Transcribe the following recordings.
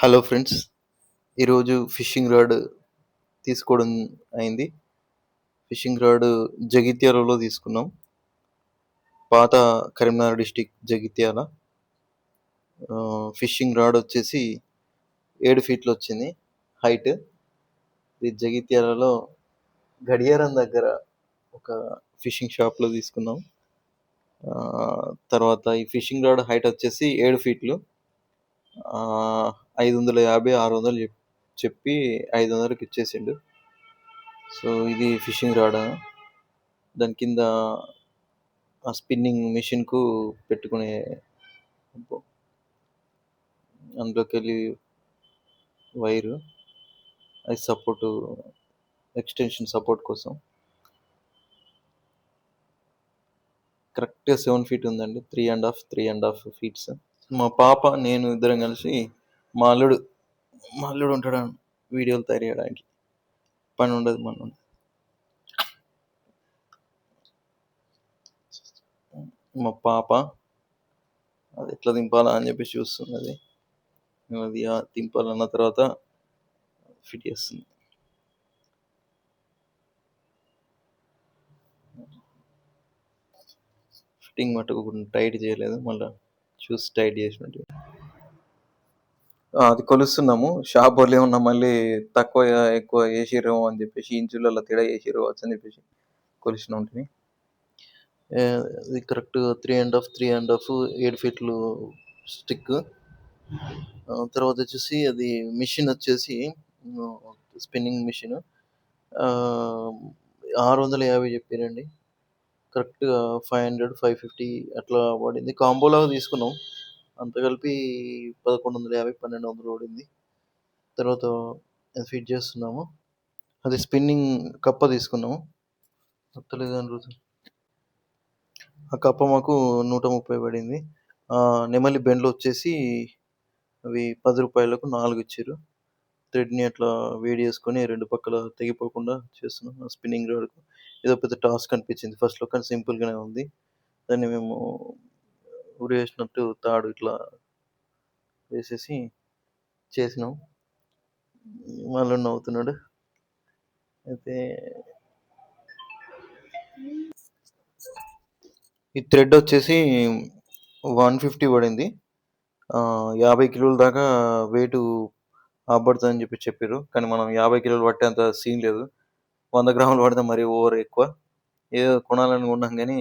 Hello friends, ఈరోజు fishing rod తీసుకోవడం అయింది. ఫిషింగ్ రాడ్ జగిత్యాలలో తీసుకున్నాం. పాత Karimnagar district Jagtial. Fishing rod వచ్చేసి 7 ఫీట్లు వచ్చింది హైట్. ఇది జగిత్యాలలో గడియారం దగ్గర ఒక ఫిషింగ్ షాప్లో తీసుకున్నాం. తర్వాత ఈ ఫిషింగ్ రాడ్ హైట్ వచ్చేసి 7 ఫీట్లు. 550, 600 చెప్పి 500కి ఇచ్చేసిండు. సో ఇది ఫిషింగ్ రాడ్. దాని కింద ఆ స్పిన్నింగ్ మిషన్కు పెట్టుకునే అందులోకి వెళ్ళి వైరు, అది సపోర్టు, ఎక్స్టెన్షన్ సపోర్ట్ కోసం. కరెక్ట్గా 7 ఫీట్ ఉందండి. 3.5 ఫీట్స్. మా పాప, నేను ఇద్దరం కలిసి మా అల్లుడు ఉంటాడు వీడియోలు తయారు చేయడానికి. పని ఉండదు మనం. మా పాప అది ఎట్లా దింపాలా అని చెప్పేసి చూస్తుంది. అది దింపాలన్న తర్వాత ఫిట్ చేస్తుంది. ఫిట్టింగ్ మటుకు టైట్ చేయలేదు, మళ్ళీ చూసి టైట్ చేసినట్టు. అది కొలుస్తున్నాము. షాప్ వాళ్ళు ఏమన్నా మళ్ళీ తక్కువ ఎక్కువ వేసిరేమో అని చెప్పేసి, ఇంచులలో తేడా వేసిరు అని చెప్పేసి కొలిసిన ఉంటుంది. ఇది కరెక్ట్ 3.5 7 ఫీట్లు స్టిక్. తర్వాత వచ్చేసి అది మిషన్ వచ్చేసి స్పిన్నింగ్ మిషన్ 650 చెప్పారండి. కరెక్ట్గా 500, 550 అట్లా పడింది. కాంబోలాగా తీసుకున్నాం. అంత కలిపి 1150, 1200 పడింది. తర్వాత ఫిట్ చేస్తున్నాము. అది స్పిన్నింగ్ కప్ప తీసుకున్నాము. ఆ కప్ప మాకు 130 పడింది. నెమలి బెండ్లు వచ్చేసి అవి 10 రూపాయలకు 4 ఇచ్చారు. థ్రెడ్ని అట్లా వేడి చేసుకొని 2 పక్కల తెగిపోకుండా చేస్తున్నాం స్పిన్నింగ్ రాడ్కు. ఏదో పెద్ద టాస్క్ అనిపించింది ఫస్ట్లో, కానీ సింపుల్గానే ఉంది. దాన్ని మేము ఉరేసినట్టు తాడు ఇట్లా వేసేసి చేసినాం. వాళ్ళు నవ్వుతున్నాడు. అయితే ఈ థ్రెడ్ వచ్చేసి 150 పడింది. 50 కిలోల దాకా వెయిట్ ఆపడుతుందని చెప్పారు. కానీ మనం 50 కిలోలు పట్టేంత సీన్ లేదు. 100 గ్రాములు పడితే మరీ ఓవర్ ఎక్కువ. ఏదో కొనాలని కొన్నాం కానీ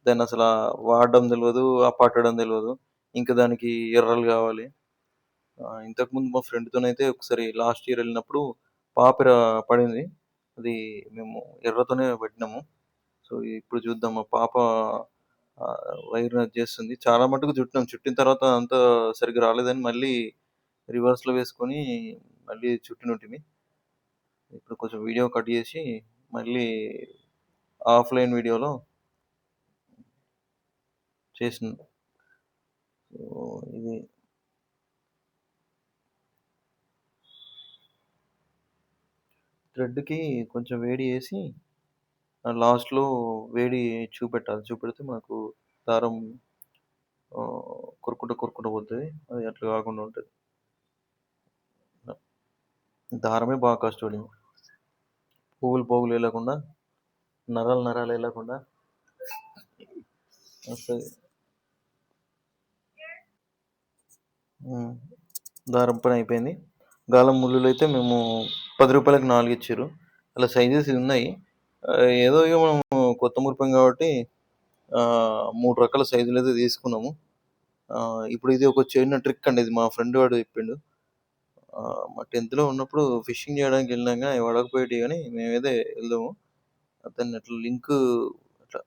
దాన్ని అసలు వాడడం తెలియదు, పట్టడం తెలియదు. ఇంకా దానికి ఎర్రలు కావాలి. ఇంతకుముందు మా ఫ్రెండ్తోనైతే ఒకసారి లాస్ట్ ఇయర్ వెళ్ళినప్పుడు పాపిర పడింది. అది మేము ఎర్రతోనే పట్టినాము. సో ఇప్పుడు చూద్దాం, మా పాప వైర్ చేస్తుంది. చాలా మటుకు చుట్టిన తర్వాత అంత సరిగ్గా రాలేదని మళ్ళీ రివర్స్లో వేసుకొని మళ్ళీ చుట్టినట్టింది. ఇప్పుడు కొంచెం వీడియో కట్ చేసి మళ్ళీ ఆఫ్లైన్ వీడియోలో చేసిన. ఇది థ్రెడ్కి కొంచెం వేడి చేసి లాస్ట్లో వేడి చూపెడితే మనకు దారం కొరుకుంటూ పోతుంది. అది అట్లా కాకుండా ఉంటుంది. దారమే బాగా కష్టపడింది. పోగులు వెళ్ళకుండా, నరాలు వెళ్ళకుండా వస్తుంది. దారం పని అయిపోయింది. గాలం ముళ్ళులు అయితే మేము 10 రూపాయలకు 4 ఇచ్చారు. అలా సైజెస్ ఉన్నాయి. ఏదో ఇక మనం కొత్త మురిపాం కాబట్టి 3 రకాల సైజులు అయితే తీసుకున్నాము. ఇప్పుడు ఇది ఒక చిన్న ట్రిక్ అండి. ఇది మా ఫ్రెండ్ వాడు చెప్పిండు. మా 10th ఉన్నప్పుడు ఫిషింగ్ చేయడానికి వెళ్ళినాక పడకపోయేటి, కానీ మేమైతే వెళ్దాము. దాన్ని అట్లా లింక్ అట్లా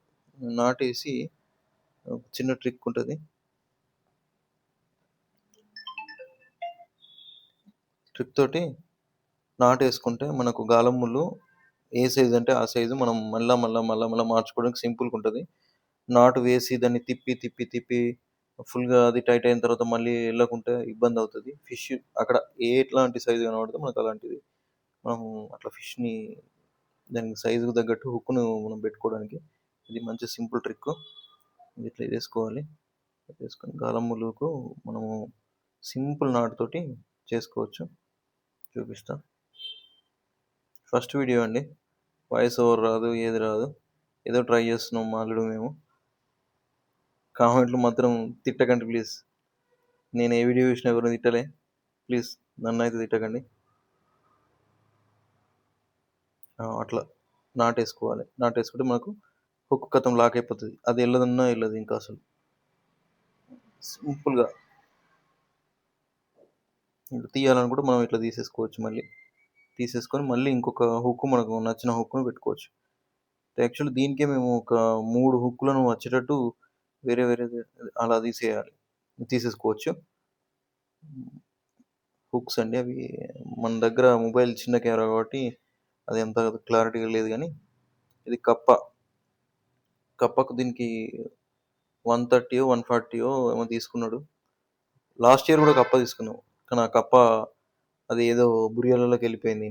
నాటేసి చిన్న ట్రిక్ ఉంటుంది. ట్రిక్ తోటి నాటేసుకుంటే మనకు గాలం ముళ్ళు ఏ సైజు అంటే ఆ సైజు మనం మళ్ళా మార్చుకోవడానికి సింపుల్గా ఉంటుంది. నాటు వేసి దాన్ని తిప్పి ఫుల్గా అది టైట్ అయిన తర్వాత మళ్ళీ వెళ్ళకుంటే ఇబ్బంది అవుతుంది. ఫిష్ అక్కడ ఎట్లాంటి సైజు కనబడితే మనకు అలాంటిది మనం అట్లా ఫిష్ని దానికి సైజుకు తగ్గట్టు హుక్ను మనం పెట్టుకోవడానికి ఇది మంచి సింపుల్ ట్రిక్. ఇట్లా వేసుకోవాలి. వేసుకొని గాలం ముళ్ళకు మనము సింపుల్ నాటుతోటి చేసుకోవచ్చు. చూపిస్తా. ఫస్ట్ వీడియో అండి. వాయిస్ ఓవర్ రాదు, ఏది రాదు. ఏదో ట్రై చేస్తున్నాం మా అల్లుడు మేము. కామెంట్లు మాత్రం తిట్టకండి ప్లీజ్. నేను ఏ వీడియో చూసినా ఎవరిని తిట్టలే. ప్లీజ్ నన్నైతే తిట్టకండి. అట్లా నాటేసుకోవాలి. నాటేసుకుంటే మనకు హుక్ కథం లాక్ అయిపోతది. అది ఎల్లదన్నా ఎల్లదు ఇంకా అసలు. సింపుల్‌గా తీయాలనుకుంటే మనం ఇట్లా తీసేసుకోవచ్చు మళ్ళీ. తీసేసుకొని మళ్ళీ ఇంకొక హుక్ మనకు నచ్చిన హుక్‌ని పెట్టుకోవచ్చు. యాక్చువల్లీ దీనికే మేము ఒక 3 హుక్‌లను వచ్చేటట్టు వేరే వేరేది అలా తీసేసుకోవచ్చు. హుక్స్ అండి అవి. మన దగ్గర మొబైల్ చిన్న కెమెరా కాబట్టి అది అంత క్లారిటీగా లేదు గానీ, ఇది కప్పకు దీనికి 130 140 ఏమో తీసుకున్నాడు. లాస్ట్ ఇయర్ కూడా కప్ప తీసుకున్నాం. కానీ ఆ కప్ప అది ఏదో బురిగలలోకి వెళ్ళిపోయింది.